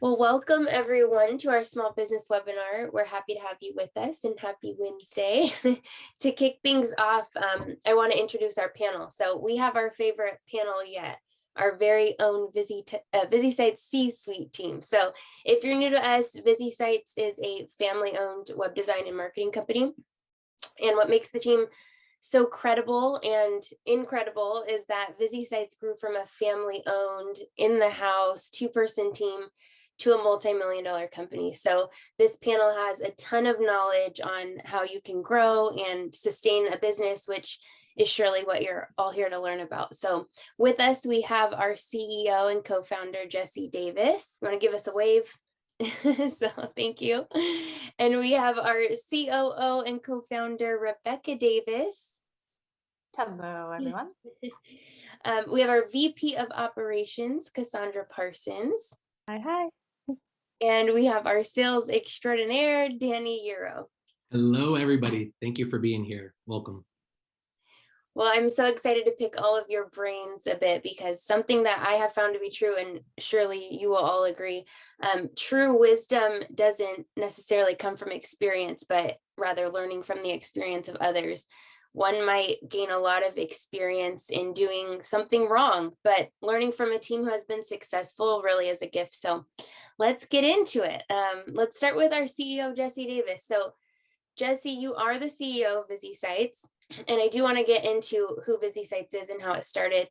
Well, welcome everyone to our small business webinar. We're happy to have you with us and happy Wednesday. To kick things off, I want to introduce our panel. So we have our favorite panel yet, our very own ViziSites C-suite team. So if you're new to us, ViziSites is a family-owned web design and marketing company. And what makes the team so credible and incredible is that ViziSites grew from a family-owned, in-the-house, two-person team to a multi-million-dollar company. So this panel has a ton of knowledge on how you can grow and sustain a business, which is surely what you're all here to learn about. So with us, we have our CEO and co-founder, Jesse Davis. You want to give us a wave? So thank you. And we have our COO and co-founder, Rebecca Davis. Hello, everyone. We have our VP of Operations, Cassandra Parsons. Hi, hi. And we have our sales extraordinaire, Danny Euro. Hello, everybody. Thank you for being here. Welcome. Well, I'm so excited to pick all of your brains a bit because something that I have found to be true, and surely you will all agree, true wisdom doesn't necessarily come from experience, but rather learning from the experience of others. One might gain a lot of experience in doing something wrong, but learning from a team who has been successful really is a gift. So let's get into it. Let's start with our CEO, Jesse Davis. So Jesse, you are the CEO of ViziSites, and I do want to get into who ViziSites is and how it started.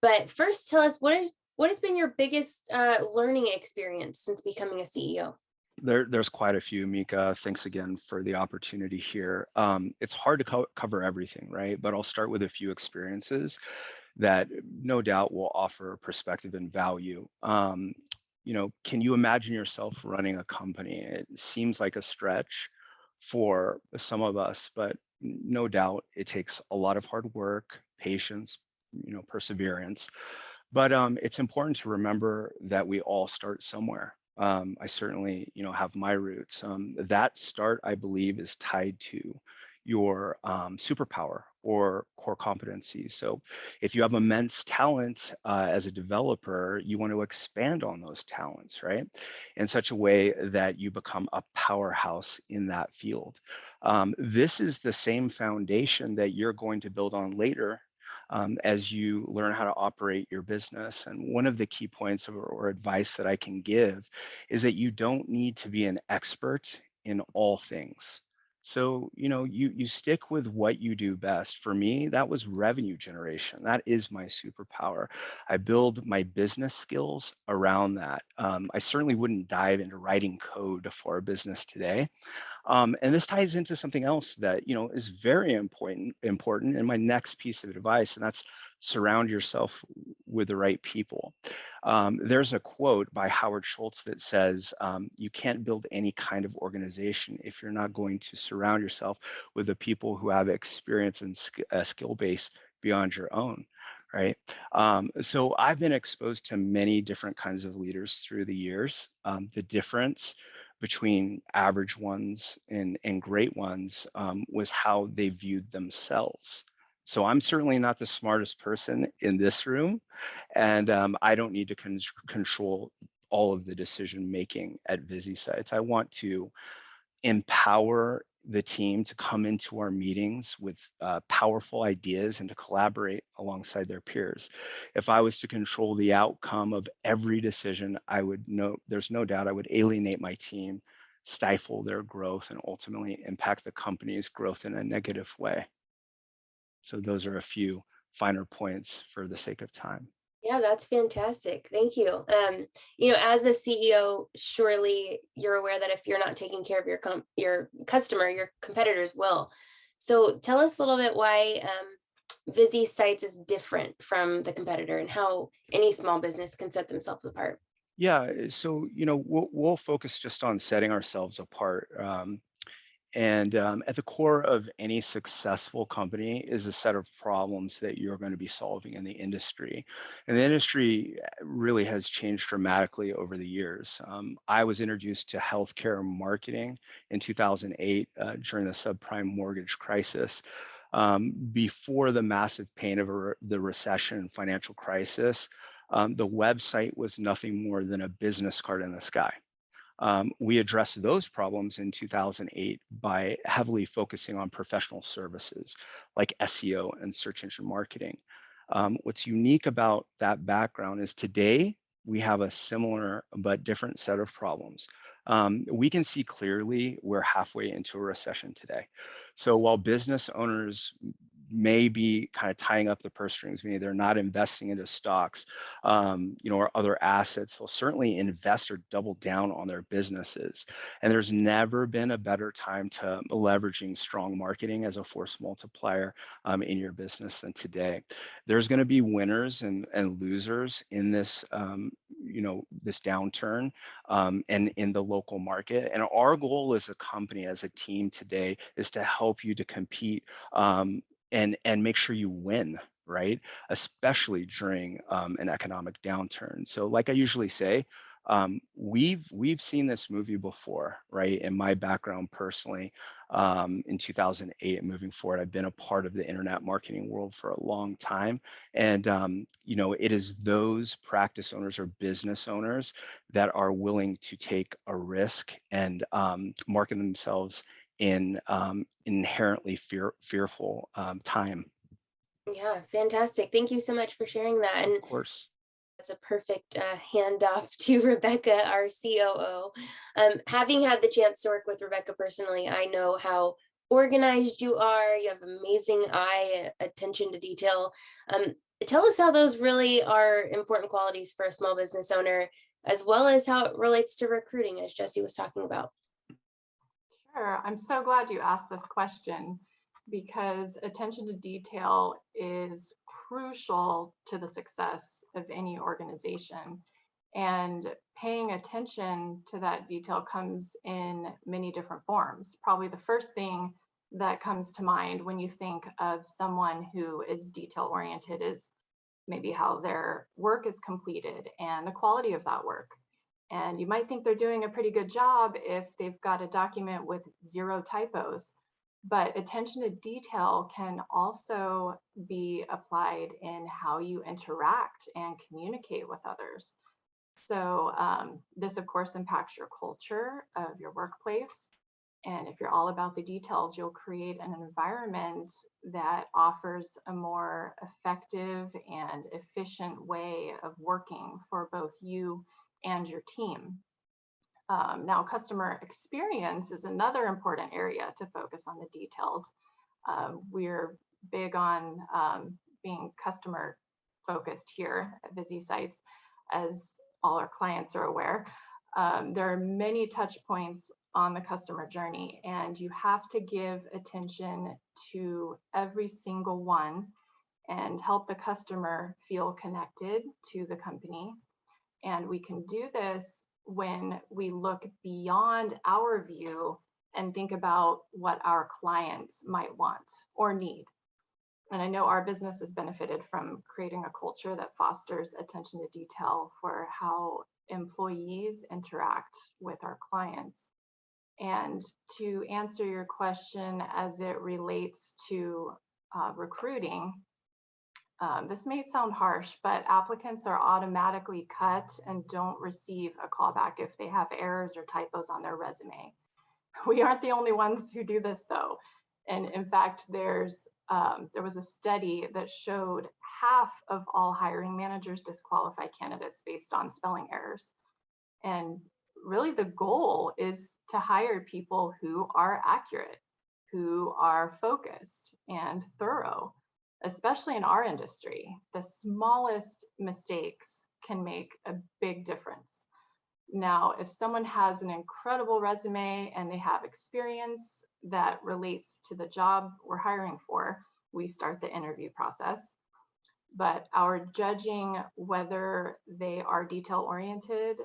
But first, tell us what has been your biggest learning experience since becoming a CEO? There's quite a few, Mika. Thanks again for the opportunity here. It's hard to cover everything, right? But I'll start with a few experiences that no doubt will offer perspective and value. Can you imagine yourself running a company? It seems like a stretch for some of us, but no doubt it takes a lot of hard work, patience, perseverance. But it's important to remember that we all start somewhere. I certainly, have my roots. That start, I believe, is tied to your superpower or core competency. So if you have immense talent as a developer, you want to expand on those talents, right? In such a way that you become a powerhouse in that field. This is the same foundation that you're going to build on later as you learn how to operate your business. And one of the key points or advice that I can give is that you don't need to be an expert in all things. So, you stick with what you do best. For me, that was revenue generation. That is my superpower. I build my business skills around that. I certainly wouldn't dive into writing code for a business today. And this ties into something else that is very important in my next piece of advice, and that's surround yourself with the right people. There's a quote by Howard Schultz that says, you can't build any kind of organization if you're not going to surround yourself with the people who have experience and skill base beyond your own. Right. So I've been exposed to many different kinds of leaders through the years. The difference between average ones and great ones was how they viewed themselves. So I'm certainly not the smartest person in this room, and I don't need to control all of the decision making at ViziSites. I want to empower the team to come into our meetings with powerful ideas and to collaborate alongside their peers. If I was to control the outcome of every decision, there's no doubt I would alienate my team, stifle their growth, and ultimately impact the company's growth in a negative way. So those are a few finer points for the sake of time. Yeah, that's fantastic. Thank you. As a CEO, surely you're aware that if you're not taking care of your customer, your competitors will. So tell us a little bit why ViziSites is different from the competitor and how any small business can set themselves apart. Yeah, so we'll focus just on setting ourselves apart. And at the core of any successful company is a set of problems that you're going to be solving in the industry. And the industry really has changed dramatically over the years. I was introduced to healthcare marketing in 2008 during the subprime mortgage crisis. Before the massive pain of the recession and financial crisis, The website was nothing more than a business card in the sky. We addressed those problems in 2008 by heavily focusing on professional services like SEO and search engine marketing. What's unique about that background is today we have a similar but different set of problems. We can see clearly we're halfway into a recession today. So while business owners may be kind of tying up the purse strings, meaning they're not investing into stocks, or other assets, they'll certainly invest or double down on their businesses. And there's never been a better time to leveraging strong marketing as a force multiplier in your business than today. There's going to be winners and losers in this, this downturn and in the local market. And our goal as a company, as a team today, is to help you to compete and make sure you win, right? Especially during an economic downturn. So like I usually say, we've seen this movie before, right? In my background personally, in 2008 and moving forward, I've been a part of the internet marketing world for a long time. And, it is those practice owners or business owners that are willing to take a risk and market themselves in inherently fearful time. Yeah, fantastic. Thank you so much for sharing that. And Of course. that's a perfect handoff to Rebecca, our COO. Having had the chance to work with Rebecca personally, I know how organized you are. You have amazing eye, attention to detail. Tell us how those really are important qualities for a small business owner, as well as how it relates to recruiting, as Jesse was talking about. Sure. I'm so glad you asked this question because attention to detail is crucial to the success of any organization. And paying attention to that detail comes in many different forms. Probably the first thing that comes to mind when you think of someone who is detail oriented is maybe how their work is completed and the quality of that work. And you might think they're doing a pretty good job if they've got a document with 0 typos, but attention to detail can also be applied in how you interact and communicate with others. So this of course impacts your culture of your workplace. And if you're all about the details, you'll create an environment that offers a more effective and efficient way of working for both you and your team. Now, customer experience is another important area to focus on the details. We're big on being customer focused here at ViziSites, as all our clients are aware. There are many touch points on the customer journey, and you have to give attention to every single one and help the customer feel connected to the company. And we can do this when we look beyond our view and think about what our clients might want or need. And I know our business has benefited from creating a culture that fosters attention to detail for how employees interact with our clients. And to answer your question as it relates to recruiting, this may sound harsh, but applicants are automatically cut and don't receive a callback if they have errors or typos on their resume. We aren't the only ones who do this though. And in fact, there was a study that showed half of all hiring managers disqualify candidates based on spelling errors. And really the goal is to hire people who are accurate, who are focused and thorough. Especially in our industry, the smallest mistakes can make a big difference. Now, if someone has an incredible resume and they have experience that relates to the job we're hiring for, we start the interview process. But our judging whether they are detail oriented,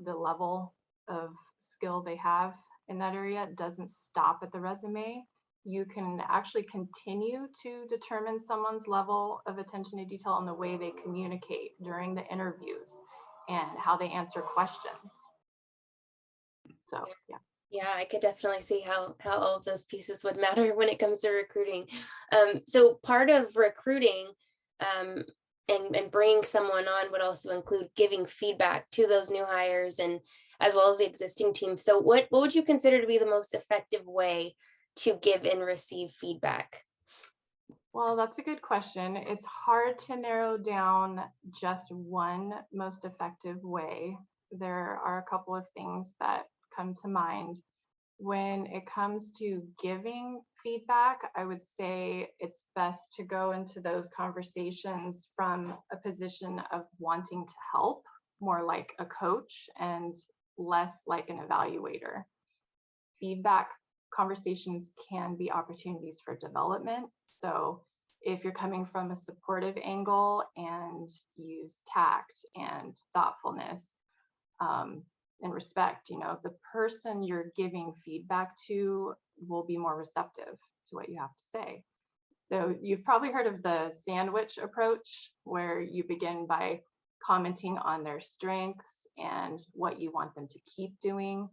the level of skill they have in that area doesn't stop at the resume. You can actually continue to determine someone's level of attention to detail in the way they communicate during the interviews and how they answer questions. So, yeah. Yeah, I could definitely see how all of those pieces would matter when it comes to recruiting. So part of recruiting and bringing someone on would also include giving feedback to those new hires and as well as the existing team. So what would you consider to be the most effective way to give and receive feedback? Well, that's a good question. It's hard to narrow down just one most effective way. There are a couple of things that come to mind. When it comes to giving feedback, I would say it's best to go into those conversations from a position of wanting to help, more like a coach and less like an evaluator. Feedback conversations can be opportunities for development. So if you're coming from a supportive angle and use tact and thoughtfulness, and respect, the person you're giving feedback to will be more receptive to what you have to say. So you've probably heard of the sandwich approach, where you begin by commenting on their strengths and what you want them to keep doing,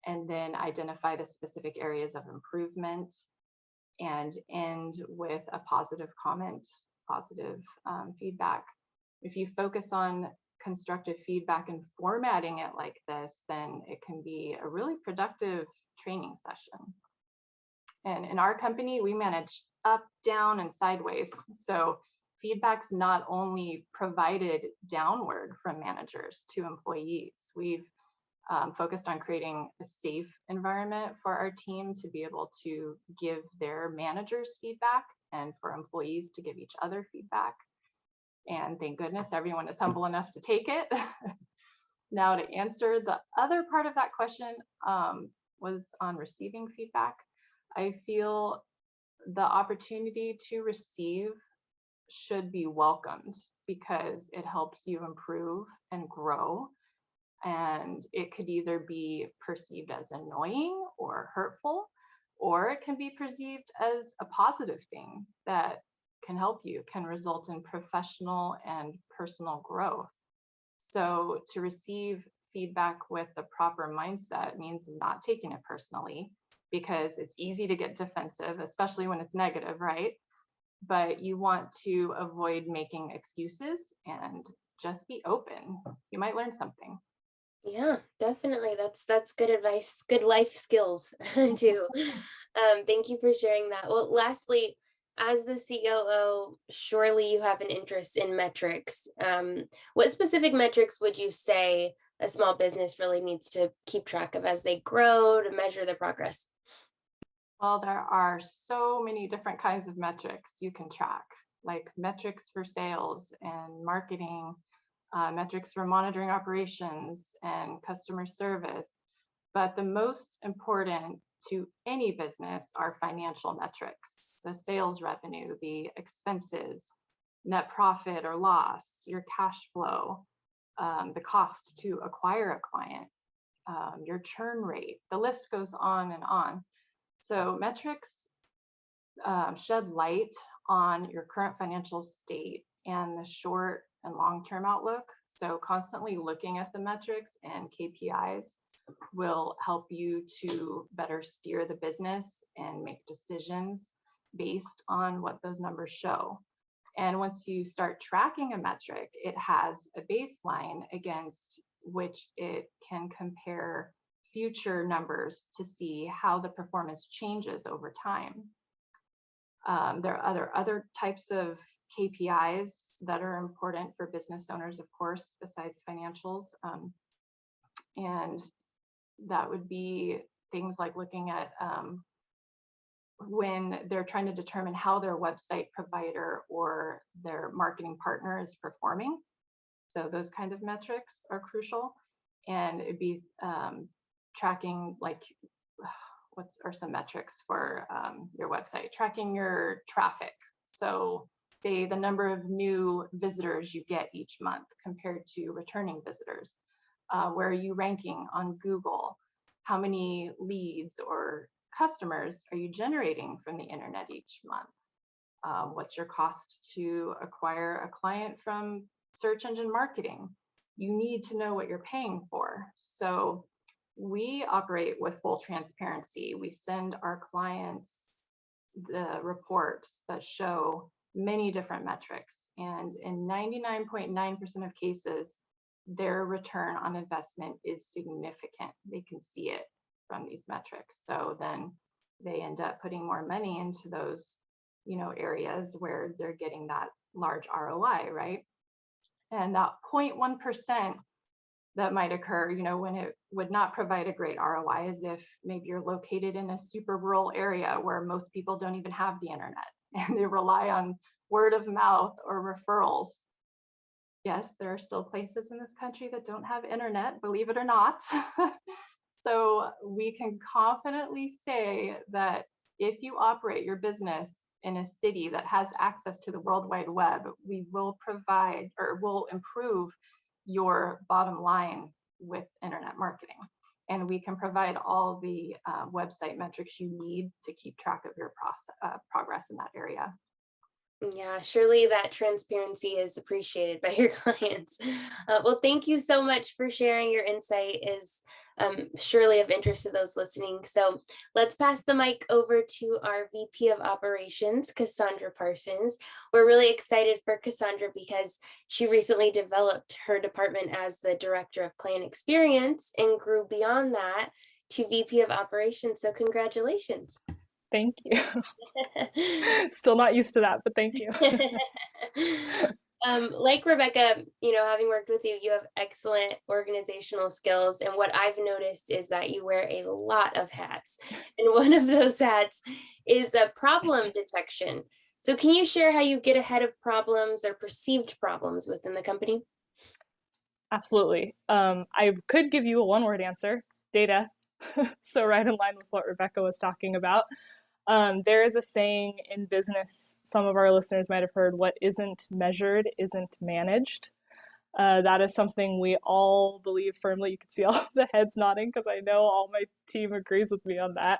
and then identify the specific areas of improvement and end with a positive comment, positive feedback. If you focus on constructive feedback and formatting it like this, then it can be a really productive training session. And in our company, we manage up, down, and sideways. So feedback's not only provided downward from managers to employees. We've focused on creating a safe environment for our team to be able to give their managers feedback and for employees to give each other feedback. And thank goodness everyone is humble enough to take it. Now, to answer the other part of that question, was on receiving feedback. I feel the opportunity to receive should be welcomed because it helps you improve and grow. And it could either be perceived as annoying or hurtful, or it can be perceived as a positive thing that can help you, can result in professional and personal growth. So to receive feedback with the proper mindset means not taking it personally, because it's easy to get defensive, especially when it's negative, right? But you want to avoid making excuses and just be open. You might learn something. Yeah, definitely. That's good advice, good life skills too. Thank you for sharing that. Well, lastly, as the COO, surely you have an interest in metrics. What specific metrics would you say a small business really needs to keep track of as they grow to measure their progress? Well, there are so many different kinds of metrics you can track, like metrics for sales and marketing, metrics for monitoring operations and customer service. But the most important to any business are financial metrics, the sales revenue, the expenses, net profit or loss, your cash flow, the cost to acquire a client, your churn rate. The list goes on and on. So metrics shed light on your current financial state and the short and long-term outlook. So constantly looking at the metrics and KPIs will help you to better steer the business and make decisions based on what those numbers show. And once you start tracking a metric, it has a baseline against which it can compare future numbers to see how the performance changes over time. There are other types of KPIs that are important for business owners, of course, besides financials. And that would be things like looking at when they're trying to determine how their website provider or their marketing partner is performing. So those kind of metrics are crucial. And it'd be tracking, like, what are some metrics for your website? Tracking your traffic. So say the number of new visitors you get each month compared to returning visitors. Where are you ranking on Google? How many leads or customers are you generating from the internet each month? What's your cost to acquire a client from search engine marketing? You need to know what you're paying for. So we operate with full transparency. We send our clients the reports that show many different metrics. And in 99.9% of cases, their return on investment is significant. They can see it from these metrics. So then they end up putting more money into those, areas where they're getting that large ROI, right? And that 0.1% that might occur, when it would not provide a great ROI, is if maybe you're located in a super rural area where most people don't even have the internet and they rely on word of mouth or referrals. Yes, there are still places in this country that don't have internet, believe it or not. So we can confidently say that if you operate your business in a city that has access to the World Wide Web, we will provide or will improve your bottom line with internet marketing. And we can provide all the website metrics you need to keep track of your progress in that area. Yeah, surely that transparency is appreciated by your clients. Well, thank you so much for sharing. Your insight is surely of interest to those listening. So let's pass the mic over to our VP of Operations, Cassandra Parsons. We're really excited for Cassandra because she recently developed her department as the Director of Client Experience and grew beyond that to VP of Operations. So congratulations. Thank you. Still not used to that, but thank you. Like Rebecca, having worked with you, you have excellent organizational skills. And what I've noticed is that you wear a lot of hats. And one of those hats is a problem detection. So can you share how you get ahead of problems or perceived problems within the company? Absolutely. I could give you a one-word answer, data. So right in line with what Rebecca was talking about. There is a saying in business, some of our listeners might have heard, what isn't measured isn't managed. That is something we all believe firmly. You can see all the heads nodding because I know all my team agrees with me on that.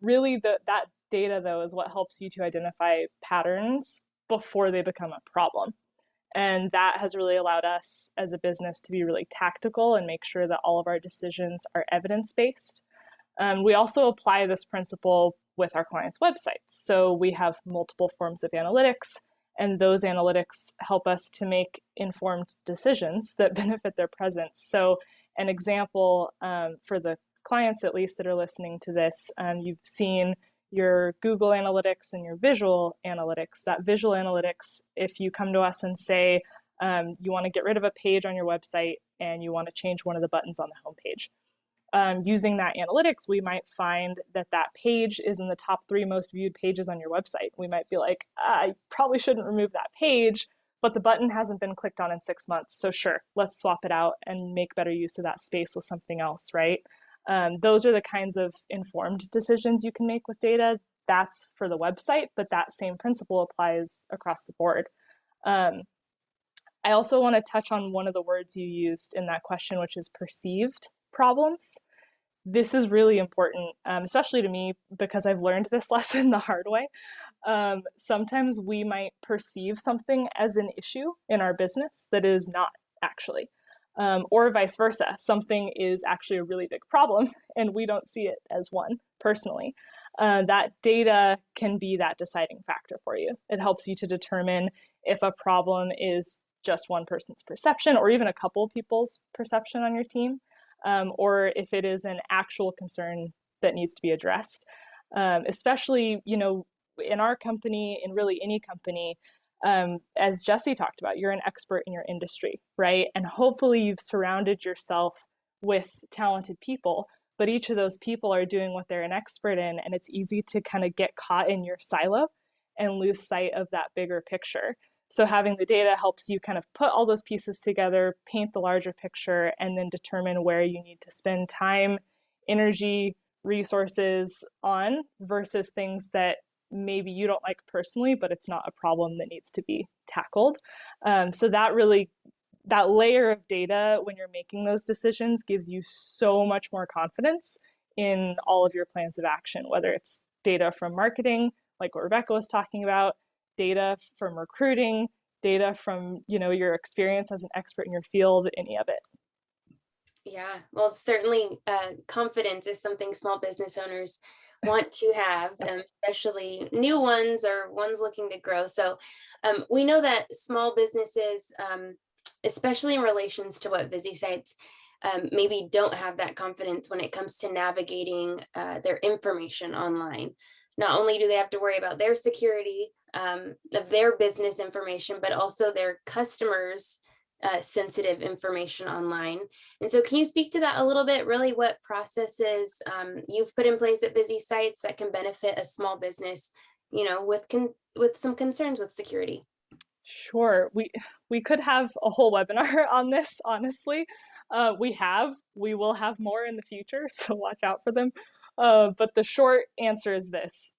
Really, that data, though, is what helps you to identify patterns before they become a problem. And that has really allowed us as a business to be really tactical and make sure that all of our decisions are evidence-based. We also apply this principle with our clients' websites. So we have multiple forms of analytics, and those analytics help us to make informed decisions that benefit their presence. So an example for the clients, at least, that are listening to this, you've seen your Google Analytics and your visual analytics. That visual analytics, if you come to us and say you want to get rid of a page on your website and you want to change one of the buttons on the homepage, using that analytics, we might find that that page is in the top 3 most viewed pages on your website. We might be like, I probably shouldn't remove that page, but the button hasn't been clicked on in 6 months. So sure, let's swap it out and make better use of that space with something else, right? Those are the kinds of informed decisions you can make with data. That's for the website, but that same principle applies across the board. I also want to touch on one of the words you used in that question, which is perceived problems. This is really important, especially to me, because I've learned this lesson the hard way. Sometimes we might perceive something as an issue in our business that is not actually, or vice versa. Something is actually a really big problem and we don't see it as one personally. That data can be that deciding factor for you. It helps you to determine if a problem is just one person's perception or even a couple people's perception on your team. Or if it is an actual concern that needs to be addressed. Especially, in our company, in really any company, as Jesse talked about, you're an expert in your industry, right? And hopefully you've surrounded yourself with talented people, but each of those people are doing what they're an expert in, and it's easy to kind of get caught in your silo and lose sight of that bigger picture. So having the data helps you kind of put all those pieces together, paint the larger picture, and then determine where you need to spend time, energy, resources on versus things that maybe you don't like personally, but it's not a problem that needs to be tackled. So that layer of data when you're making those decisions gives you so much more confidence in all of your plans of action, whether it's data from marketing, like what Rebecca was talking about, data from recruiting, data from your experience as an expert in your field, any of it. Yeah, well, certainly confidence is something small business owners want to have, especially new ones or ones looking to grow. So we know that small businesses, especially in relations to what ViziSites, maybe don't have that confidence when it comes to navigating their information online. Not only do they have to worry about their security of their business information, but also their customers' sensitive information online. And so can you speak to that a little bit, really what processes you've put in place at ViziSites that can benefit a small business, with some concerns with security? Sure. We could have a whole webinar on this, honestly. We will have more in the future, so watch out for them. But the short answer is this.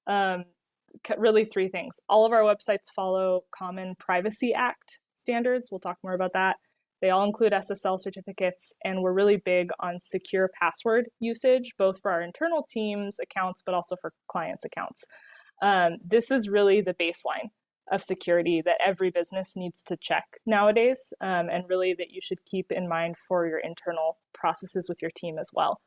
Really three things. All of our websites follow Common Privacy Act standards. We'll talk more about that. They all include SSL certificates, and we're really big on secure password usage, both for our internal teams' accounts, but also for clients' accounts. This is really the baseline of security that every business needs to check nowadays, and really that you should keep in mind for your internal processes with your team as well.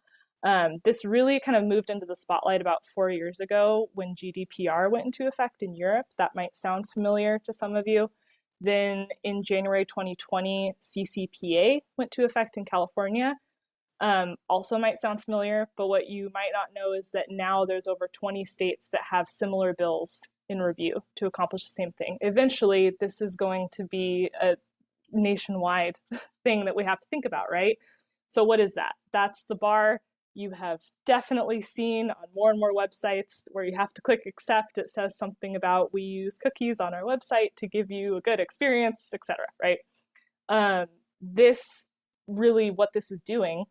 This really kind of moved into the spotlight about 4 years ago when GDPR went into effect in Europe. That might sound familiar to some of you. Then in January 2020, CCPA went to effect in California. Also might sound familiar, but what you might not know is that now there's over 20 states that have similar bills in review to accomplish the same thing. Eventually, this is going to be a nationwide thing that we have to think about, right? So what is that? That's the bar. You have definitely seen on more and more websites where you have to click accept. It says something about we use cookies on our website to give you a good experience, etc. Right? This really what this is doing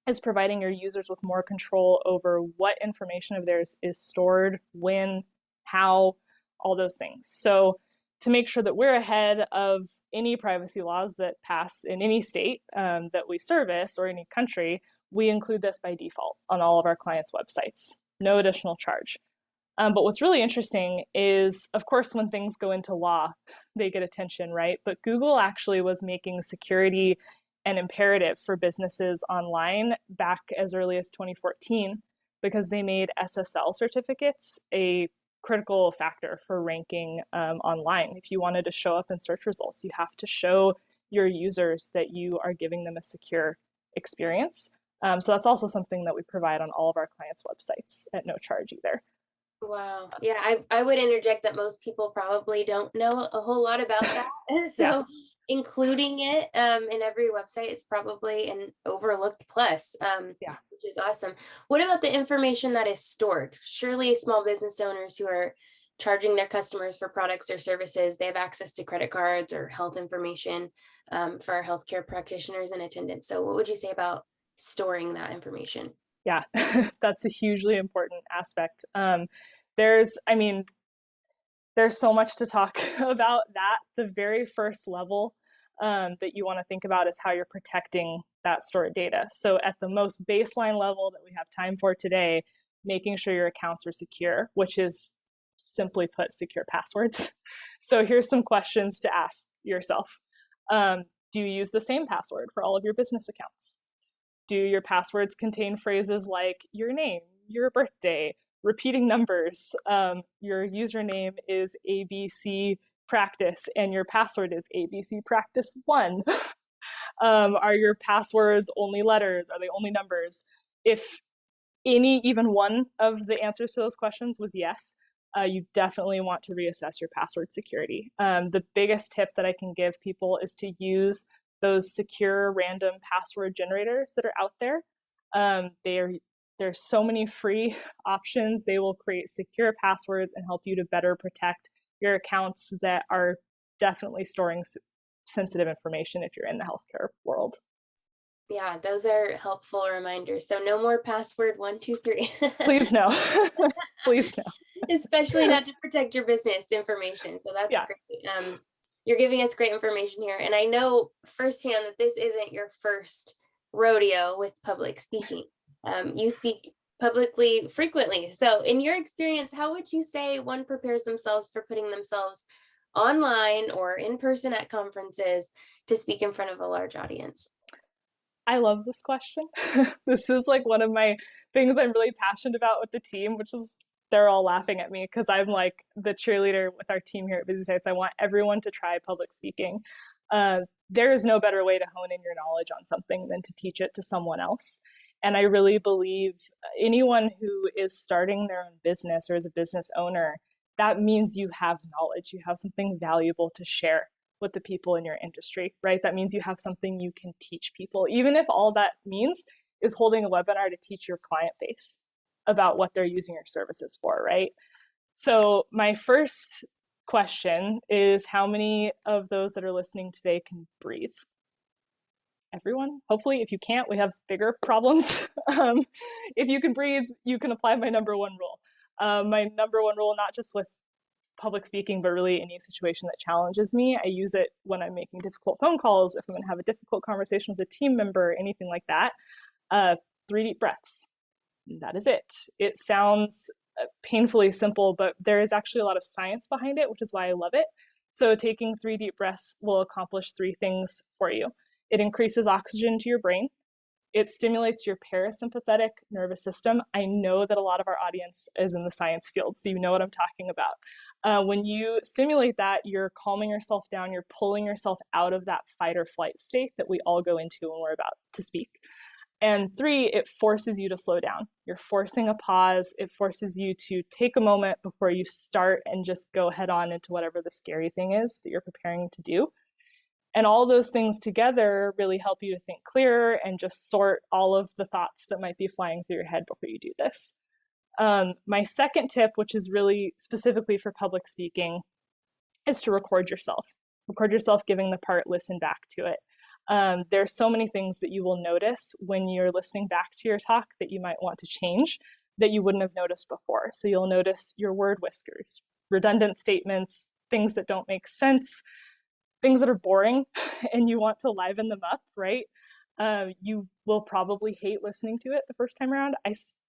is providing your users with more control over what information of theirs is stored, when, how, all those things. So to make sure that we're ahead of any privacy laws that pass in any state that we service or any country, we include this by default on all of our clients' websites, no additional charge. But what's really interesting is, of course, when things go into law, they get attention, right? But Google actually was making security an imperative for businesses online back as early as 2014 because they made SSL certificates a critical factor for ranking online. If you wanted to show up in search results, you have to show your users that you are giving them a secure experience. So that's also something that we provide on all of our clients' websites at no charge either. Wow. Yeah, I would interject that most people probably don't know a whole lot about that. So including it in every website is probably an overlooked plus, which is awesome. What about the information that is stored? Surely small business owners who are charging their customers for products or services, they have access to credit cards or health information for our healthcare practitioners and attendants. So what would you say about storing that information? Yeah, that's a hugely important aspect. There's so much to talk about that. The very first level that you want to think about is how you're protecting that stored data. So at the most baseline level that we have time for today, making sure your accounts are secure, which is simply put, secure passwords. So here's some questions to ask yourself. Do you use the same password for all of your business accounts? Do your passwords contain phrases like your name, your birthday, repeating numbers? Your username is ABC Practice and your password is ABC Practice 1. Are your passwords only letters? Are they only numbers? If even one of the answers to those questions was yes, you definitely want to reassess your password security. The biggest tip that I can give people is to use those secure random password generators that are out there. There's so many free options. They will create secure passwords and help you to better protect your accounts that are definitely storing sensitive information if you're in the healthcare world. Yeah, those are helpful reminders. So no more password 123. Please no. Please no. Especially not to protect your business information. So that's great. You're giving us great information here. And I know firsthand that this isn't your first rodeo with public speaking. You speak publicly frequently. So in your experience, how would you say one prepares themselves for putting themselves online or in person at conferences to speak in front of a large audience? I love this question. This is like one of my things I'm really passionate about with the team, which is they're all laughing at me because I'm like the cheerleader with our team here at ViziSites. I want everyone to try public speaking. There is no better way to hone in your knowledge on something than to teach it to someone else. And I really believe anyone who is starting their own business or is a business owner, that means you have knowledge, you have something valuable to share with the people in your industry, right? That means you have something you can teach people, even if all that means is holding a webinar to teach your client base about what they're using your services for, right? So my first question is, how many of those that are listening today can breathe? Everyone, hopefully. If you can't, we have bigger problems. If you can breathe, you can apply my number one rule. My number one rule, not just with public speaking, but really any situation that challenges me. I use it when I'm making difficult phone calls, if I'm going to have a difficult conversation with a team member, anything like that. 3 deep breaths. That is it. It sounds painfully simple, but there is actually a lot of science behind it, which is why I love it. So taking 3 deep breaths will accomplish 3 things for you. It increases oxygen to your brain. It stimulates your parasympathetic nervous system. I know that a lot of our audience is in the science field, so you know what I'm talking about. When you stimulate that, you're calming yourself down, you're pulling yourself out of that fight or flight state that we all go into when we're about to speak. And 3, it forces you to slow down. You're forcing a pause. It forces you to take a moment before you start and just go head on into whatever the scary thing is that you're preparing to do. And all those things together really help you to think clearer and just sort all of the thoughts that might be flying through your head before you do this. My second tip, which is really specifically for public speaking, is to record yourself. Record yourself giving the part, listen back to it. There's so many things that you will notice when you're listening back to your talk that you might want to change that you wouldn't have noticed before. So you'll notice your word whiskers, redundant statements, things that don't make sense, things that are boring and you want to liven them up, right? You will probably hate listening to it the first time around.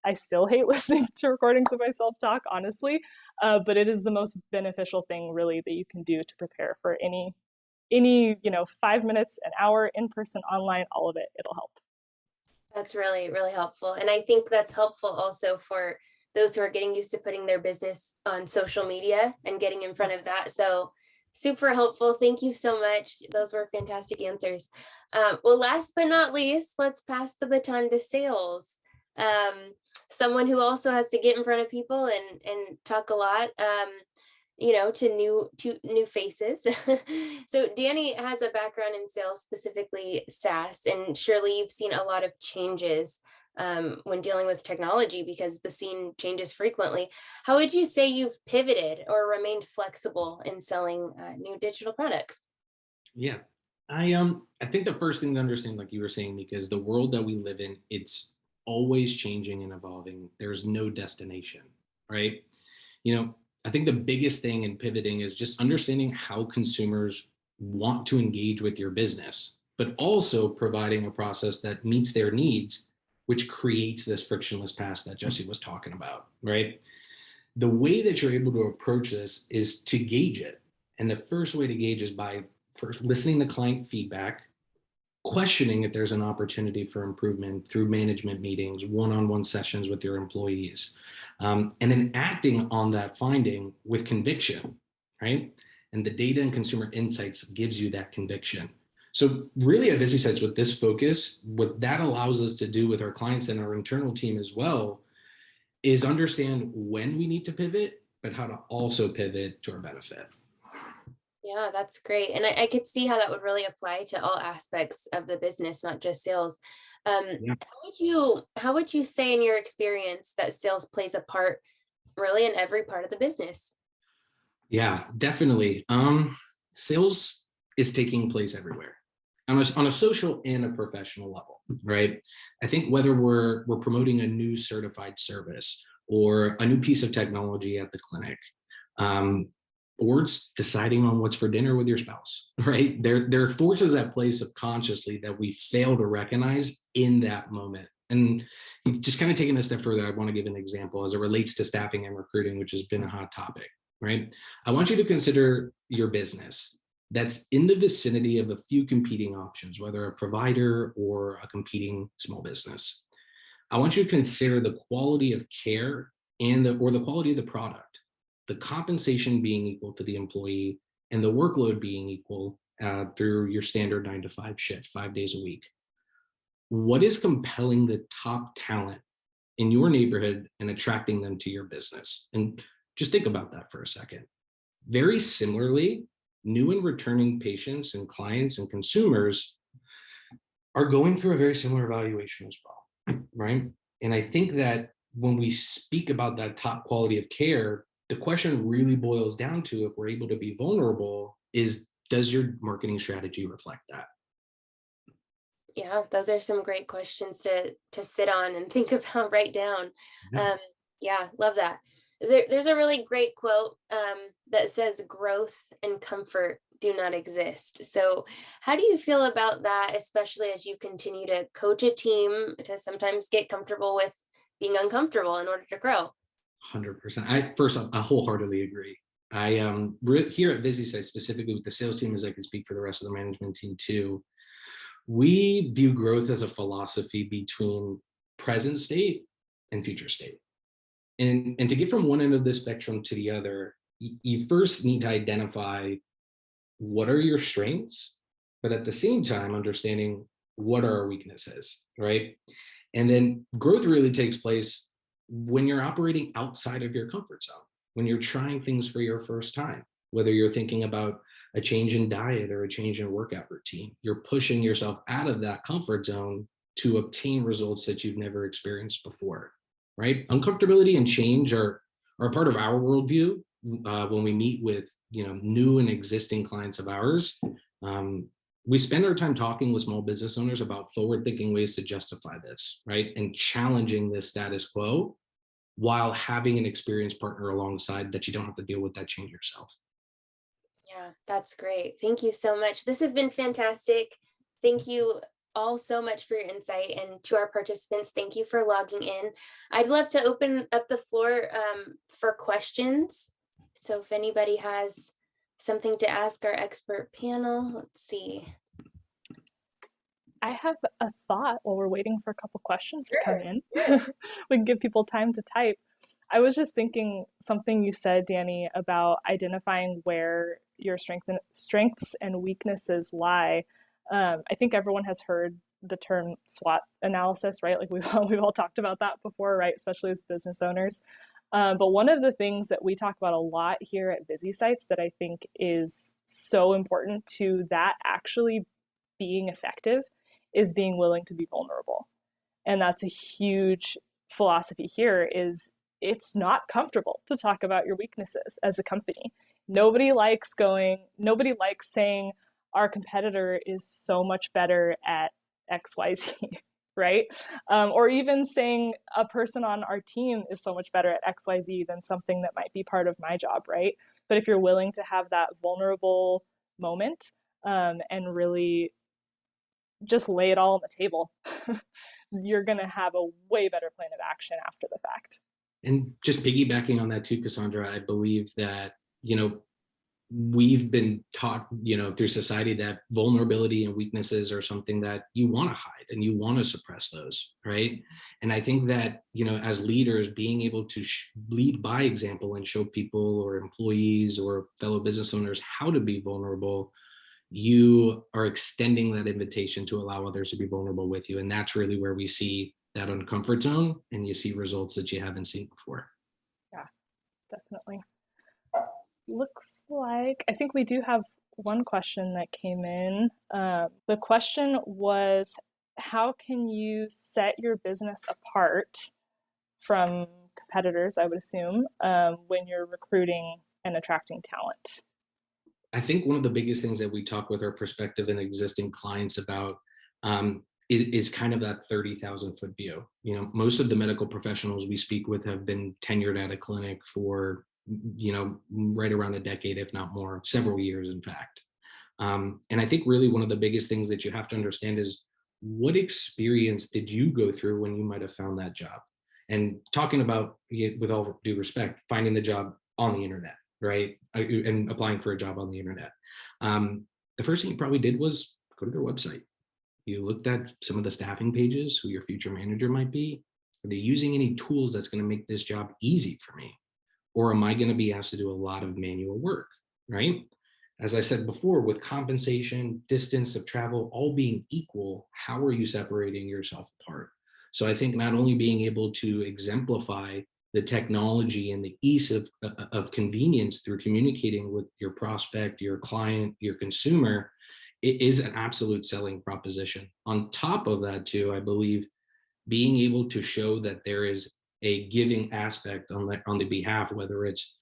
I still hate listening to recordings of myself talk, honestly, but it is the most beneficial thing really that you can do to prepare for any 5 minutes, an hour, in person, online, all of it, it'll help. That's really, really helpful. And I think that's helpful also for those who are getting used to putting their business on social media and getting in front of that. So super helpful. Thank you so much. Those were fantastic answers. Well, last but not least, let's pass the baton to sales. Someone who also has to get in front of people and talk a lot, to new faces. So Danny has a background in sales, specifically SaaS, and surely you've seen a lot of changes when dealing with technology because the scene changes frequently. How would you say you've pivoted or remained flexible in selling new digital products? Yeah, I think the first thing to understand, like you were saying, Mika, is the world that we live in, it's always changing and evolving. There's no destination, right? I think the biggest thing in pivoting is just understanding how consumers want to engage with your business, but also providing a process that meets their needs, which creates this frictionless path that Jesse was talking about, right? The way that you're able to approach this is to gauge it. And the first way to gauge is by first listening to client feedback, questioning if there's an opportunity for improvement through management meetings, one-on-one sessions with your employees, and then acting on that finding with conviction, right? And the data and consumer insights gives you that conviction. So really at ViziSites, with this focus, what that allows us to do with our clients and our internal team as well is understand when we need to pivot, but how to also pivot to our benefit. Yeah, that's great. And I could see how that would really apply to all aspects of the business, not just sales. Yeah. How would you say in your experience that sales plays a part really in every part of the business? Yeah, definitely. Sales is taking place everywhere on a social and a professional level, right? I think whether we're promoting a new certified service or a new piece of technology at the clinic, or it's deciding on what's for dinner with your spouse, right? There are forces at play subconsciously that we fail to recognize in that moment. And just kind of taking a step further, I want to give an example as it relates to staffing and recruiting, which has been a hot topic, right? I want you to consider your business that's in the vicinity of a few competing options, whether a provider or a competing small business. I want you to consider the quality of care and the quality of the product, the compensation being equal to the employee and the workload being equal through your standard 9 to 5 shift, 5 days a week. What is compelling the top talent in your neighborhood and attracting them to your business? And just think about that for a second. Very similarly, new and returning patients and clients and consumers are going through a very similar evaluation as well, right? And I think that when we speak about that top quality of care, the question really boils down to, if we're able to be vulnerable, is does your marketing strategy reflect that? Yeah, those are some great questions to sit on and think about, write down. Yeah. Yeah, love that. There's a really great quote that says growth and comfort do not exist. So how do you feel about that, especially as you continue to coach a team to sometimes get comfortable with being uncomfortable in order to grow? 100%. First off, I wholeheartedly agree. I here at ViziSites, specifically with the sales team, as I can speak for the rest of the management team too, we view growth as a philosophy between present state and future state. And to get from one end of the spectrum to the other, you first need to identify what are your strengths, but at the same time, understanding what are our weaknesses, right? And then growth really takes place when you're operating outside of your comfort zone, when you're trying things for your first time, whether you're thinking about a change in diet or a change in workout routine, you're pushing yourself out of that comfort zone to obtain results that you've never experienced before, right? Uncomfortability and change are a part of our worldview. When we meet with new and existing clients of ours, we spend our time talking with small business owners about forward-thinking ways to justify this, right? And challenging this status quo while having an experienced partner alongside that you don't have to deal with that change yourself. Yeah, that's great. Thank you so much. This has been fantastic. Thank you all so much for your insight, and to our participants, thank you for logging in. I'd love to open up the floor for questions. So if anybody has something to ask our expert panel, let's see. I have a thought while we're waiting for a couple questions to come Sure. in. We can give people time to type. I was just thinking something you said, Danny, about identifying where your strengths and weaknesses lie. I think everyone has heard the term SWOT analysis, right? Like we've all talked about that before, right? Especially as business owners. But one of the things that we talk about a lot here at ViziSites that I think is so important to that actually being effective is being willing to be vulnerable. And that's a huge philosophy here. Is it's not comfortable to talk about your weaknesses as a company. Nobody likes saying our competitor is so much better at XYZ, right? Or even saying a person on our team is so much better at XYZ than something that might be part of my job, right? But if you're willing to have that vulnerable moment and really just lay it all on the table, you're going to have a way better plan of action after the fact. And just piggybacking on that too, Cassandra, I believe that, we've been taught, through society that vulnerability and weaknesses are something that you want to hide and you want to suppress those, right? And I think that, as leaders, being able to lead by example and show people or employees or fellow business owners how to be vulnerable, you are extending that invitation to allow others to be vulnerable with you. And that's really where we see that uncomfort zone and you see results that you haven't seen before. Yeah, definitely. Looks like, I think we do have one question that came in. The question was, how can you set your business apart from competitors, I would assume, when you're recruiting and attracting talent? I think one of the biggest things that we talk with our prospective and existing clients about is kind of that 30,000 foot view. Most of the medical professionals we speak with have been tenured at a clinic for, right around a decade, if not more, several years, in fact. And I think really one of the biggest things that you have to understand is, what experience did you go through when you might have found that job? And talking about, with all due respect, finding the job on the internet, right? And applying for a job on the internet. The first thing you probably did was go to their website. You looked at some of the staffing pages, who your future manager might be. Are they using any tools that's going to make this job easy for me? Or am I going to be asked to do a lot of manual work, right? As I said before, with compensation, distance of travel, all being equal, how are you separating yourself apart? So I think not only being able to exemplify the technology and the ease of convenience through communicating with your prospect, your client, your consumer, it is an absolute selling proposition. On top of that, too, I believe being able to show that there is a giving aspect on the behalf, whether it's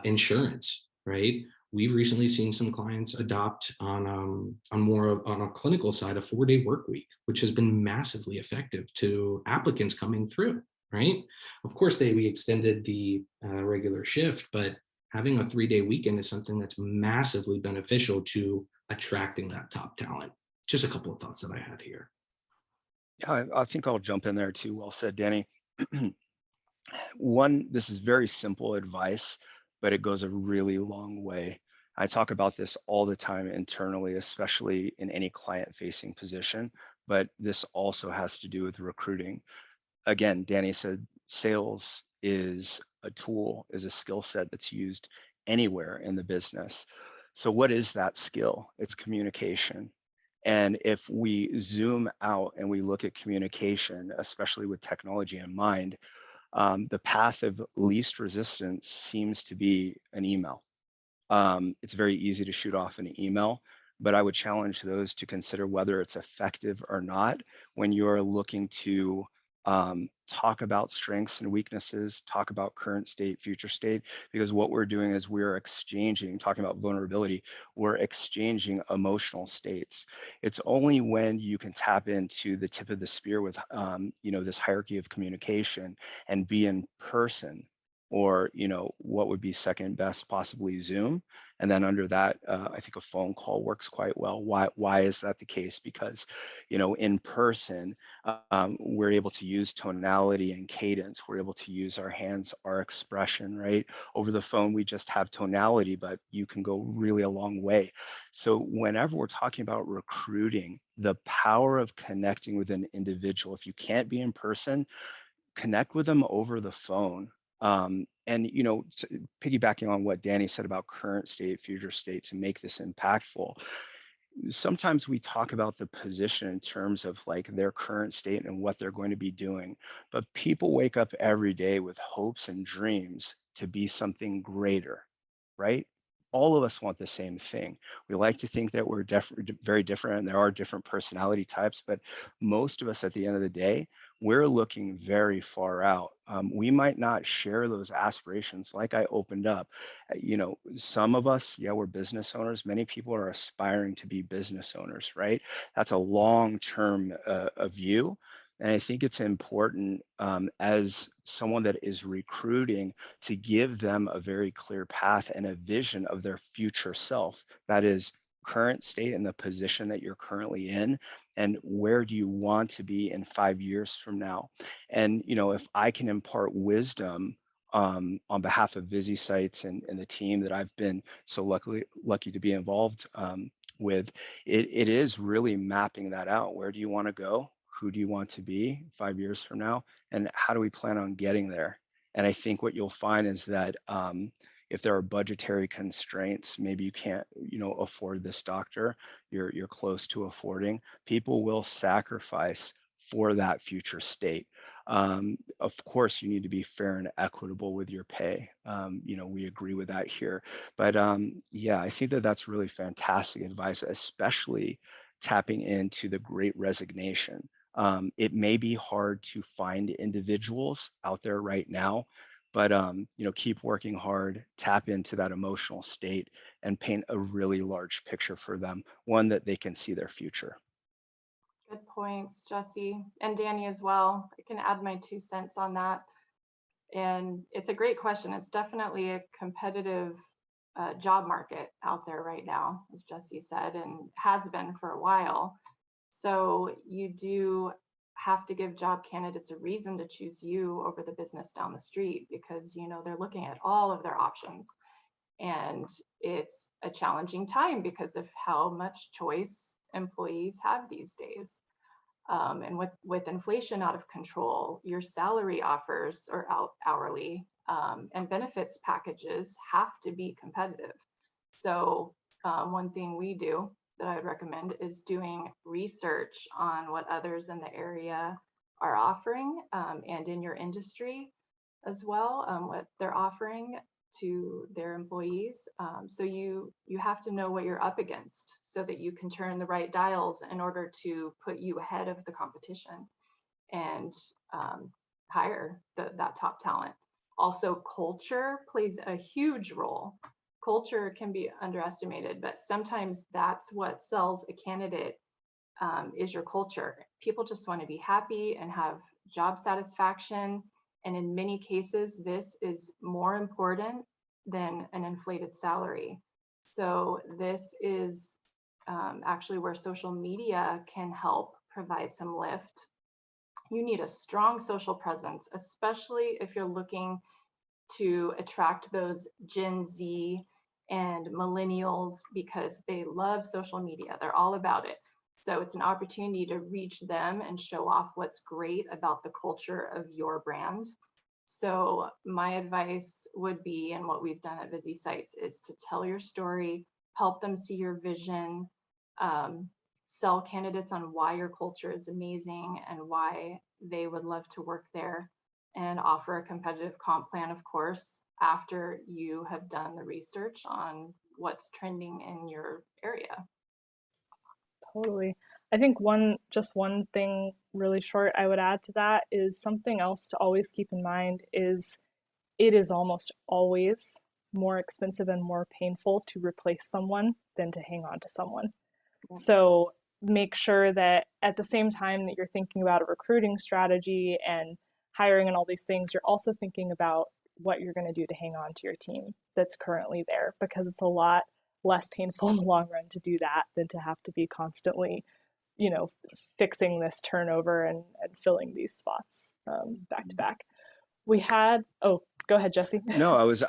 insurance, right? We've recently seen some clients adopt on more on a clinical side a 4-day work week, which has been massively effective to applicants coming through, right? Of course, we extended the regular shift, but having a 3-day weekend is something that's massively beneficial to attracting that top talent. Just a couple of thoughts that I had here. Yeah, I think I'll jump in there too. Well said, Danny. One, this is very simple advice, but it goes a really long way. I talk about this all the time internally, especially in any client-facing position, but this also has to do with recruiting. Again, Danny said sales is a tool, is a skill set that's used anywhere in the business. So what is that skill? It's communication. And if we zoom out and we look at communication, especially with technology in mind, the path of least resistance seems to be an email. It's very easy to shoot off an email, but I would challenge those to consider whether it's effective or not when you're looking to talk about strengths and weaknesses, talk about current state, future state, because what we're doing is we're exchanging, talking about vulnerability, we're exchanging emotional states. It's only when you can tap into the tip of the spear with, this hierarchy of communication and be in person, or what would be second best, possibly Zoom, and then under that I think a phone call works quite well. Why is that the case? Because in person we're able to use tonality and cadence, we're able to use our hands, our expression, right? Over the phone we just have tonality, but you can go really a long way. So whenever we're talking about recruiting, the power of connecting with an individual, if you can't be in person, connect with them over the phone. And piggybacking on what Danny said about current state, future state, to make this impactful, sometimes we talk about the position in terms of like their current state and what they're going to be doing, but people wake up every day with hopes and dreams to be something greater, right? All of us want the same thing. We like to think that we're very different, and there are different personality types, but most of us at the end of the day, we're looking very far out. We might not share those aspirations like I opened up. Some of us, yeah, we're business owners. Many people are aspiring to be business owners, right? That's a long-term view. And I think it's important as someone that is recruiting to give them a very clear path and a vision of their future self. That is current state and the position that you're currently in, and where do you want to be in 5 years from now. And if I can impart wisdom on behalf of ViziSites and the team that I've been so lucky to be involved with, it is really mapping that out. Where do you want to go? Who do you want to be 5 years from now? And how do we plan on getting there? And I think what you'll find is that if there are budgetary constraints, maybe you can't, afford this doctor, you're close to affording, people will sacrifice for that future state. Of course, you need to be fair and equitable with your pay. We agree with that here. But yeah, I think that that's really fantastic advice, especially tapping into the great resignation. It may be hard to find individuals out there right now, but keep working hard, tap into that emotional state, and paint a really large picture for them, one that they can see their future. Good points, Jesse, and Danny as well. I can add my 2 cents on that. And it's a great question. It's definitely a competitive job market out there right now, as Jesse said, and has been for a while. So you do have to give job candidates a reason to choose you over the business down the street, because they're looking at all of their options. And it's a challenging time because of how much choice employees have these days. And with inflation out of control, your salary offers or hourly and benefits packages have to be competitive. So one thing we do that I'd recommend is doing research on what others in the area are offering and in your industry as well, what they're offering to their employees. So you have to know what you're up against so that you can turn the right dials in order to put you ahead of the competition and hire that top talent. Also, culture plays a huge role. Culture can be underestimated, but sometimes that's what sells a candidate is your culture. People just want to be happy and have job satisfaction. And in many cases, this is more important than an inflated salary. So this is actually where social media can help provide some lift. You need a strong social presence, especially if you're looking to attract those Gen Z and millennials because they love social media. They're all about it. So it's an opportunity to reach them and show off what's great about the culture of your brand. So my advice would be, and what we've done at ViziSites, is to tell your story, help them see your vision, sell candidates on why your culture is amazing and why they would love to work there, and offer a competitive comp plan, of course, after you have done the research on what's trending in your area. Totally. I think just one thing really short I would add to that is something else to always keep in mind is it is almost always more expensive and more painful to replace someone than to hang on to someone. Yeah. So make sure that at the same time that you're thinking about a recruiting strategy and hiring and all these things, you're also thinking about what you're going to do to hang on to your team that's currently there, because it's a lot less painful in the long run to do that than to have to be constantly, fixing this turnover and filling these spots back to back. We had, oh, go ahead, Jesse. No, I was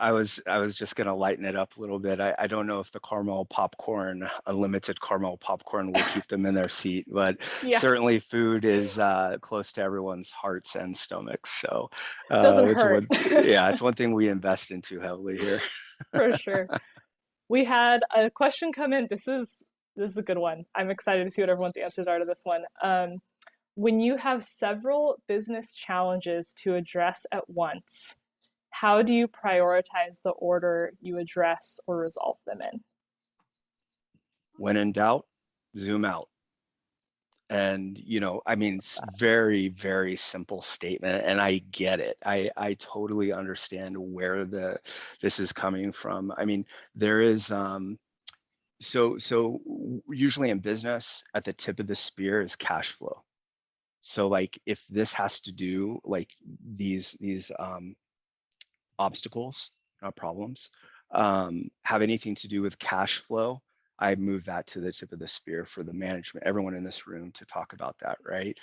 just gonna lighten it up a little bit. I don't know if the caramel popcorn, unlimited caramel popcorn will keep them in their seat, but Yeah, certainly food is close to everyone's hearts and stomachs. So doesn't it's hurt. it's one thing we invest into heavily here. For sure. We had a question come in. This is a good one. I'm excited to see what everyone's answers are to this one. When you have several business challenges to address at once, how do you prioritize the order you address or resolve them in? When in doubt, zoom out. And I mean, it's very, very simple statement, and I get it. I totally understand where this is coming from. I mean, there is so usually in business, at the tip of the spear is cash flow. So like if this has to do like these obstacles, not problems, have anything to do with cash flow, I move that to the tip of the spear for the management, everyone in this room to talk about that, right?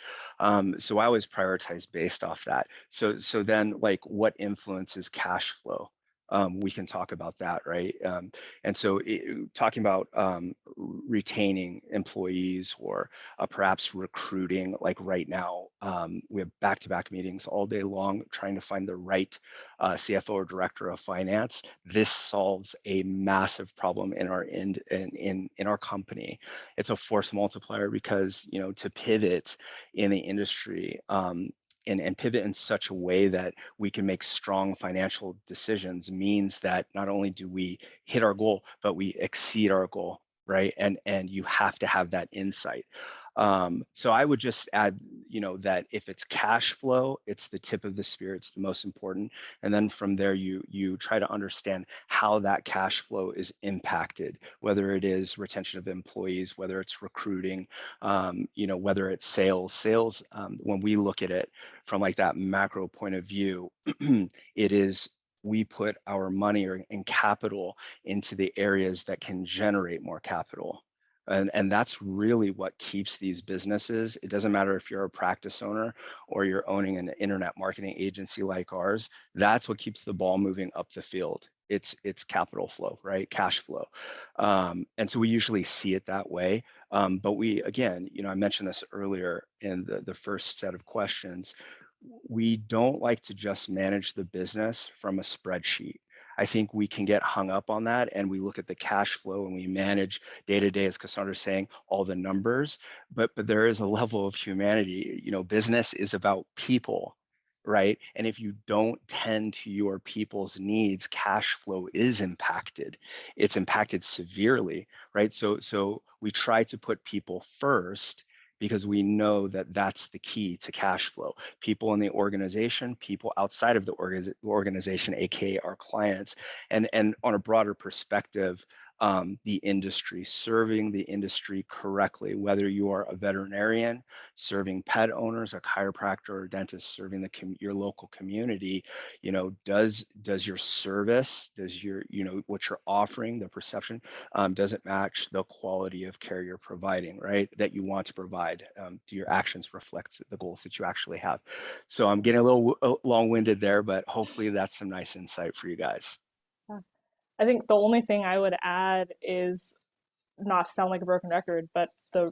So I always prioritize based off that. So then like what influences cash flow? We can talk about that, right? And so talking about retaining employees or perhaps recruiting, like right now, we have back-to-back meetings all day long trying to find the right CFO or director of finance. This solves a massive problem in our company. It's a force multiplier because to pivot in the industry and pivot in such a way that we can make strong financial decisions means that not only do we hit our goal, but we exceed our goal, right? And you have to have that insight. So I would just add, that if it's cash flow, it's the tip of the spear, it's the most important. And then from there, you try to understand how that cash flow is impacted, whether it is retention of employees, whether it's recruiting, whether it's sales. Sales, when we look at it from like that macro point of view, it is we put our money and capital into the areas that can generate more capital. And that's really what keeps these businesses. It doesn't matter if you're a practice owner or you're owning an internet marketing agency like ours. That's what keeps the ball moving up the field. it's capital flow, right? Cash flow. And so we usually see it that way. But we, again, I mentioned this earlier in the first set of questions. We don't like to just manage the business from a spreadsheet. I think we can get hung up on that, and we look at the cash flow and we manage day to day, as Cassandra's saying, all the numbers. But there is a level of humanity. Business is about people, right? And if you don't tend to your people's needs, cash flow is impacted. It's impacted severely, right? So we try to put people first because we know that that's the key to cash flow. People in the organization, people outside of the organization, aka our clients, and on a broader perspective, the industry, serving the industry correctly, whether you are a veterinarian serving pet owners, a chiropractor or dentist serving your local community. Does your service, does your what you're offering, the perception, does it match the quality of care you're providing, right? That you want to provide? Do your actions reflect the goals that you actually have? So I'm getting a little long-winded there, but hopefully that's some nice insight for you guys. Yeah. I think the only thing I would add is, not to sound like a broken record, but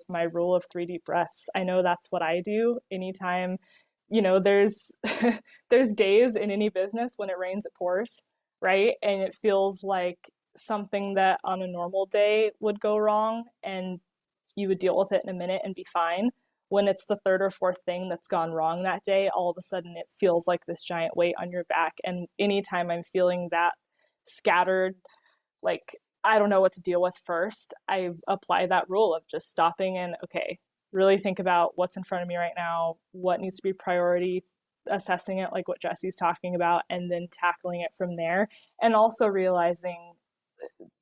my rule of 3 deep breaths. I know that's what I do anytime, there's there's days in any business when it rains, it pours, right? And it feels like something that on a normal day would go wrong and you would deal with it in a minute and be fine. When it's the third or fourth thing that's gone wrong that day, all of a sudden it feels like this giant weight on your back. And anytime I'm feeling that scattered, like I don't know what to deal with first, I apply that rule of just stopping and, okay, really think about what's in front of me right now, what needs to be priority, assessing it like what Jesse's talking about, and then tackling it from there. And also realizing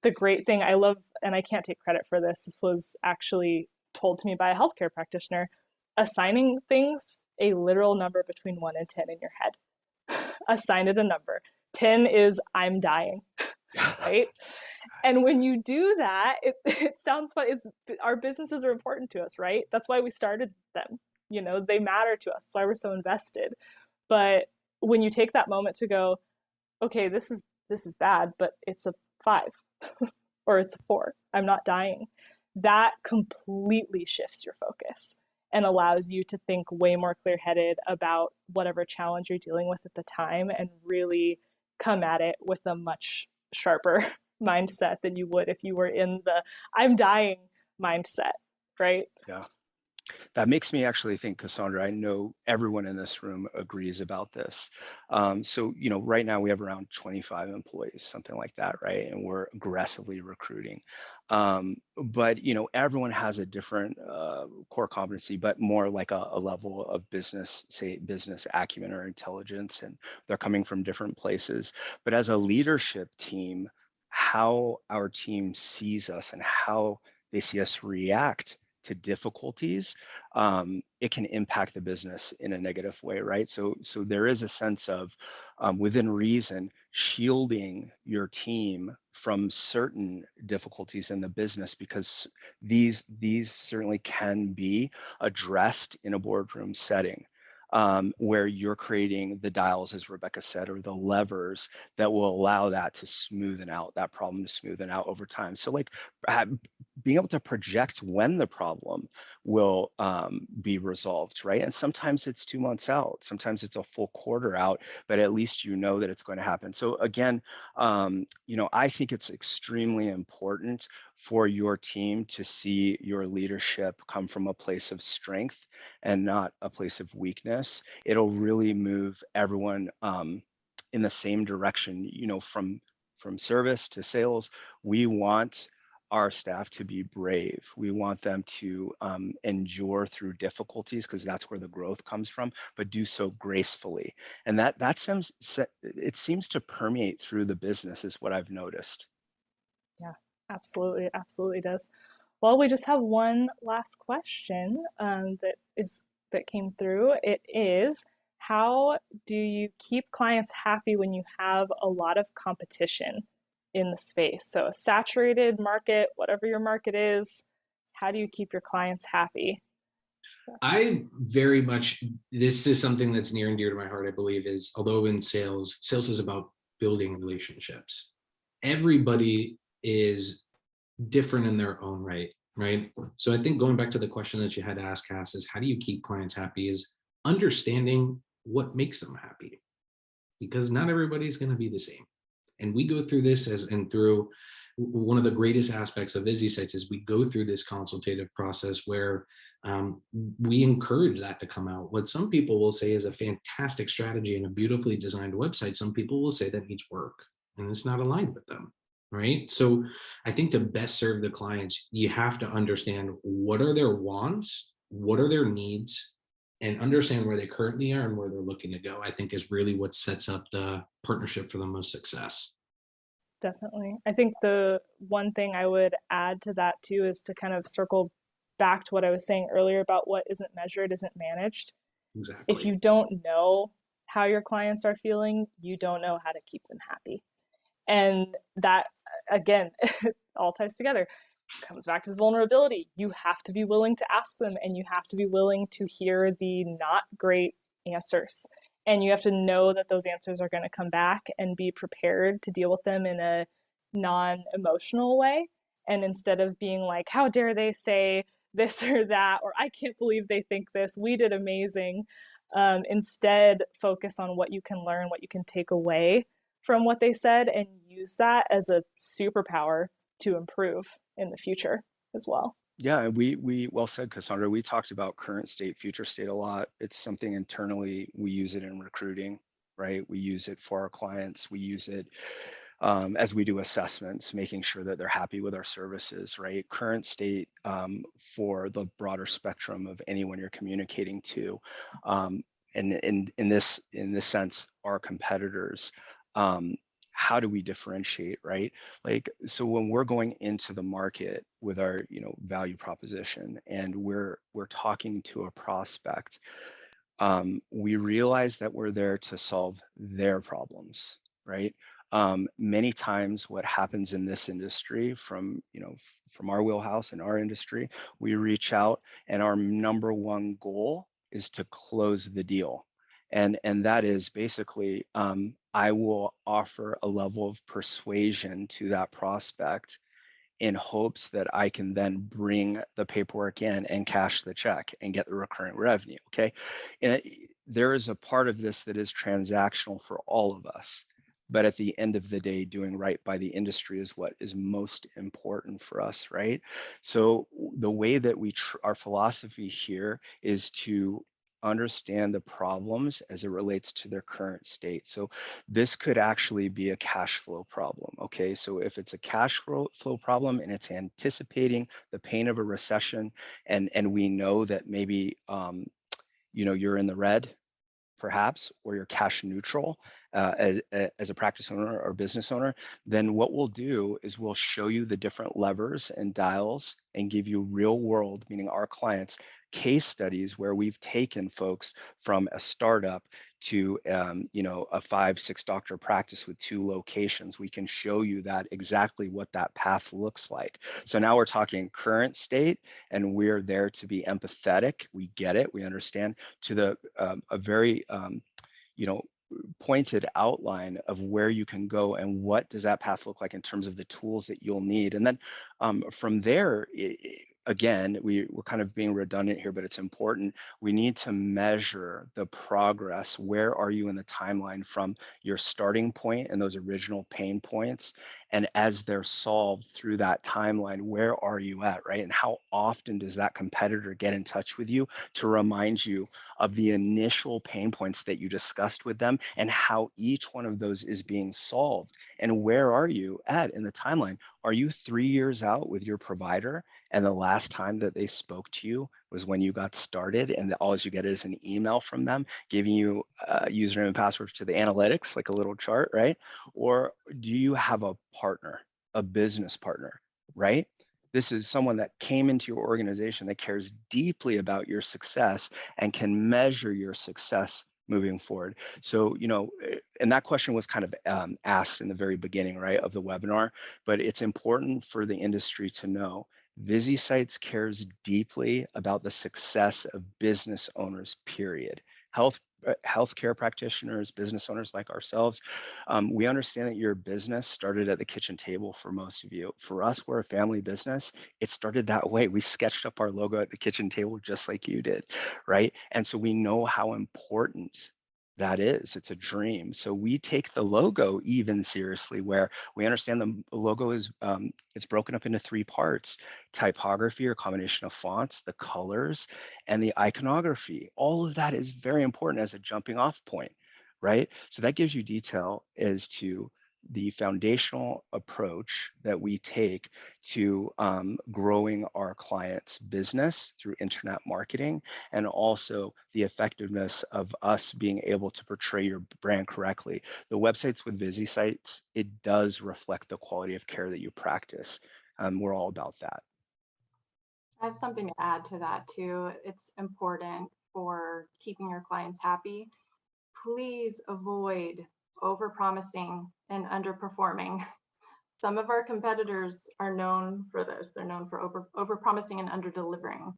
the great thing I love, and I can't take credit for this was actually told to me by a healthcare practitioner, assigning things a literal number between 1 and 10 in your head. Assign it a number. 10 is I'm dying, right? And when you do that, it sounds fun. Our businesses are important to us, right? That's why we started them. They matter to us. That's why we're so invested. But when you take that moment to go, okay, this is bad, but it's a 5 or it's a 4. I'm not dying. That completely shifts your focus and allows you to think way more clear-headed about whatever challenge you're dealing with at the time and really come at it with a much sharper mindset than you would if you were in the I'm dying mindset, right? Yeah. That makes me actually think, Cassandra, I know everyone in this room agrees about this. So, right now we have around 25 employees, something like that, right? And we're aggressively recruiting. But, everyone has a different core competency, but more like a level of business acumen or intelligence, and they're coming from different places. But as a leadership team, how our team sees us and how they see us react to difficulties, it can impact the business in a negative way, right? So there is a sense of, within reason, shielding your team from certain difficulties in the business, because these certainly can be addressed in a boardroom setting. Where you're creating the dials, as Rebecca said, or the levers that will allow that to smoothen out, that problem to smoothen out over time. So like being able to project when the problem will be resolved, right? And sometimes it's 2 months out, sometimes it's a full quarter out, but at least you know that it's going to happen. So again, I think it's extremely important for your team to see your leadership come from a place of strength and not a place of weakness. It'll really move everyone in the same direction, from service to sales. We want our staff to be brave. We want them to endure through difficulties, because that's where the growth comes from, but do so gracefully. And that seems to permeate through the business, is what I've noticed. Yeah, absolutely does. Well, we just have one last question that came through. It is, how do you keep clients happy when you have a lot of competition in the space? So a saturated market, whatever your market is, how do you keep your clients happy? This is something that's near and dear to my heart, I believe, is, although in sales is about building relationships. everybody is different in their own right, right? So I think going back to the question that you had to ask, Cass, is how do you keep clients happy, is understanding what makes them happy, because not everybody's going to be the same. And we go through this and through one of the greatest aspects of ViziSites is we go through this consultative process where we encourage that to come out. What some people will say is a fantastic strategy and a beautifully designed website, some people will say that needs work and it's not aligned with them, right? So I think to best serve the clients, you have to understand what are their wants, what are their needs, and understand where they currently are and where they're looking to go. I think is really what sets up the partnership for the most success. Definitely. I think the one thing I would add to that too is to kind of circle back to what I was saying earlier about what isn't measured isn't managed. If Exactly. you don't know how your clients are feeling, you don't know how to keep them happy. And that, again, all ties together. Comes back to the vulnerability. You have to be willing to ask them, and you have to be willing to hear the not great answers. And you have to know that those answers are going to come back and be prepared to deal with them in a non-emotional way. And instead of being like, how dare they say this or that, or I can't believe they think this, we did amazing. Instead, focus on what you can learn, what you can take away from what they said, and use that as a superpower to improve in the future as well. Yeah, we well said, Cassandra. We talked about current state, future state a lot. It's something internally. We use it in recruiting, right? We use it for our clients. We use it as we do assessments, making sure that they're happy with our services, right? Current state for the broader spectrum of anyone you're communicating to, and in this sense, our competitors. How do we differentiate, right? Like, so when we're going into the market with our, value proposition, and we're talking to a prospect, we realize that we're there to solve their problems, right? Many times what happens in this industry, from our wheelhouse and our industry, we reach out and our number one goal is to close the deal. And that is basically, I will offer a level of persuasion to that prospect in hopes that I can then bring the paperwork in and cash the check and get the recurring revenue. Okay. And there is a part of this that is transactional for all of us. But at the end of the day, doing right by the industry is what is most important for us, right? So the way that our philosophy here is to understand the problems as it relates to their current state. So this could actually be a cash flow problem. Okay, so if it's a cash flow problem and it's anticipating the pain of a recession, and we know that maybe you're in the red, perhaps, or you're cash neutral as a practice owner or business owner, then what we'll do is we'll show you the different levers and dials and give you real world, meaning our clients, case studies where we've taken folks from a startup to a 5-6 doctor practice with 2 locations. We can show you that exactly what that path looks like. So now we're talking current state, and we're there to be empathetic. We get it, we understand, to the a very pointed outline of where you can go and what does that path look like in terms of the tools that you'll need. And then from there, again, we're kind of being redundant here, but it's important. We need to measure the progress. Where are you in the timeline from your starting point and those original pain points? And as they're solved through that timeline, where are you at, right? And how often does that competitor get in touch with you to remind you of the initial pain points that you discussed with them and how each one of those is being solved? And where are you at in the timeline? Are you 3 years out with your provider, and the last time that they spoke to you was when you got started, and all you get is an email from them giving you username and passwords to the analytics, like a little chart, right? Or do you have a partner, a business partner, right? This is someone that came into your organization that cares deeply about your success and can measure your success moving forward. So, and that question was kind of asked in the very beginning, right, of the webinar, but it's important for the industry to know ViziSites cares deeply about the success of business owners, period. healthcare practitioners, business owners like ourselves, we understand that your business started at the kitchen table for most of you. For us, we're a family business. It started that way. We sketched up our logo at the kitchen table just like you did, right? And so we know how important that is. It's a dream. So we take the logo even seriously, where we understand the logo is it's broken up into three parts: typography, or combination of fonts, the colors, and the iconography. All of that is very important as a jumping off point, right? So that gives you detail as to the foundational approach that we take to growing our clients' business through internet marketing, and also the effectiveness of us being able to portray your brand correctly. The websites with ViziSites, it does reflect the quality of care that you practice. We're all about that. I have something to add to that too. It's important for keeping your clients happy. Please avoid overpromising and underperforming. Some of our competitors are known for this. They're known for overpromising and underdelivering.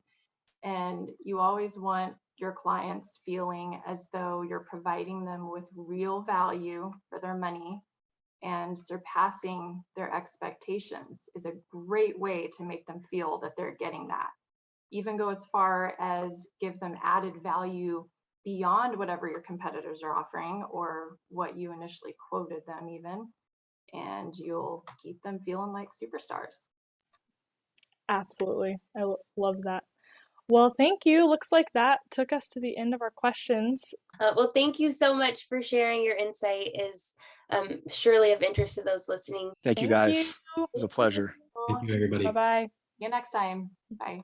And you always want your clients feeling as though you're providing them with real value for their money, and surpassing their expectations is a great way to make them feel that they're getting that. Even go as far as give them added value beyond whatever your competitors are offering or what you initially quoted them even, and you'll keep them feeling like superstars. Absolutely. I love that. Well, thank you. Looks like that took us to the end of our questions. Well, thank you so much for sharing. Your insight is surely of interest to those listening. Thank you, Thank guys. you. It was a pleasure. Thank you, everybody. Bye-bye. See you next time. Bye.